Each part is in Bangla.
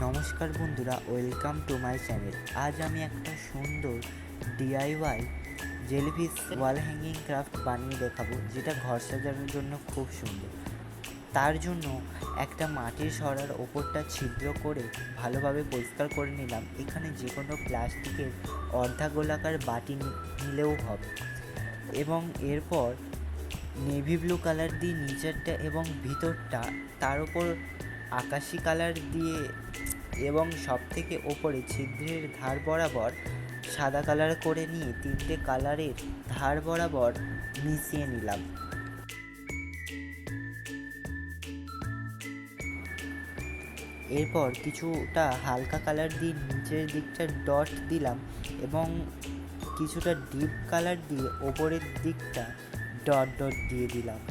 নমস্কার বন্ধুরা, ওয়েলকাম টু মাই চ্যানেল। আজ আমি একটা সুন্দর DIY jellyfish wall hanging craft বানিয়ে দেখাবো, যেটা ঘর সাজানোর জন্য খুব সুন্দর। তার জন্য একটা মাটির সরার ওপরটা ছিদ্র করে ভালোভাবে পরিষ্কার করে নিলাম। এখানে যে কোনো প্লাস্টিকের অর্ধা গোলাকার বাটি নিলেও হবে, এবং এরপর নেভি ব্লু কালার দিয়ে নিচেরটা এবং ভিতরটা, তার উপর আকাশি কালার দিয়ে এবং সব থেকে ওপরে ছিদ্রের ধার বরাবর সাদা কালার করে নিয়ে তিনটে কালারের ধার বরাবর মিশিয়ে নিলাম। এরপর কিছুটা হালকা কালার দিয়ে নিচের দিকটা ডট দিলাম এবং কিছুটা ডিপ কালার দিয়ে ওপরের দিকটা ডট ডট দিয়ে দিলাম।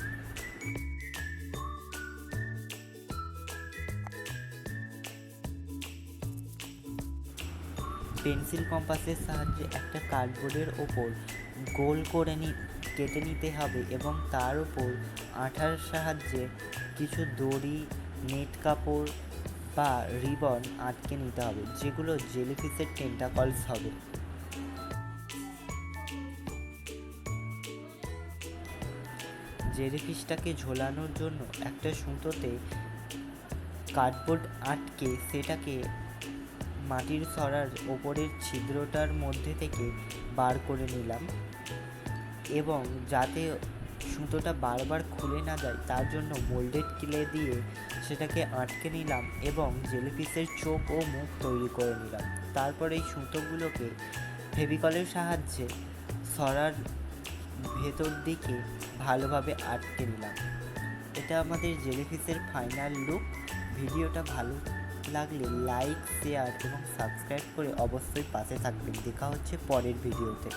পেন্সিল কম্পাসের সাহায্যে একটা কার্ডবোর্ডের ওপর গোল করে কেটে নিতে হবে এবং তার উপর আঠার সাহায্যে কিছু দড়ি, নেট কাপড় বা রিবন আটকে নিতে হবে, যেগুলো জেলিফিশের টেন্টাকলস হবে। জেলিফিশটাকে ঝোলানোর জন্য একটা সুতোতে কার্ডবোর্ড আটকে সেটাকে মাটির সরার ওপরের ছিদ্রটার মধ্যে থেকে বার করে নিলাম, এবং যাতে সুতোটা বারবার খুলে না যায় তার জন্য মোল্ডেড ক্লে দিয়ে সেটাকে আটকে নিলাম এবং জেলিফিশের চোখ ও মুখ তৈরি করে নিলাম। তারপর এই সুতোগুলোকে ফেভিকলের সাহায্যে সরার ভেতর দিকে ভালোভাবে আটকে নিলাম। এটা আমাদের জেলিফিশের ফাইনাল লুক। ভিডিওটা ভালো লাগলে লাইক, শেয়ার এবং সাবস্ক্রাইব করে অবশ্যই পাশে থাকবেন। দেখা হচ্ছে পরের ভিডিওতে।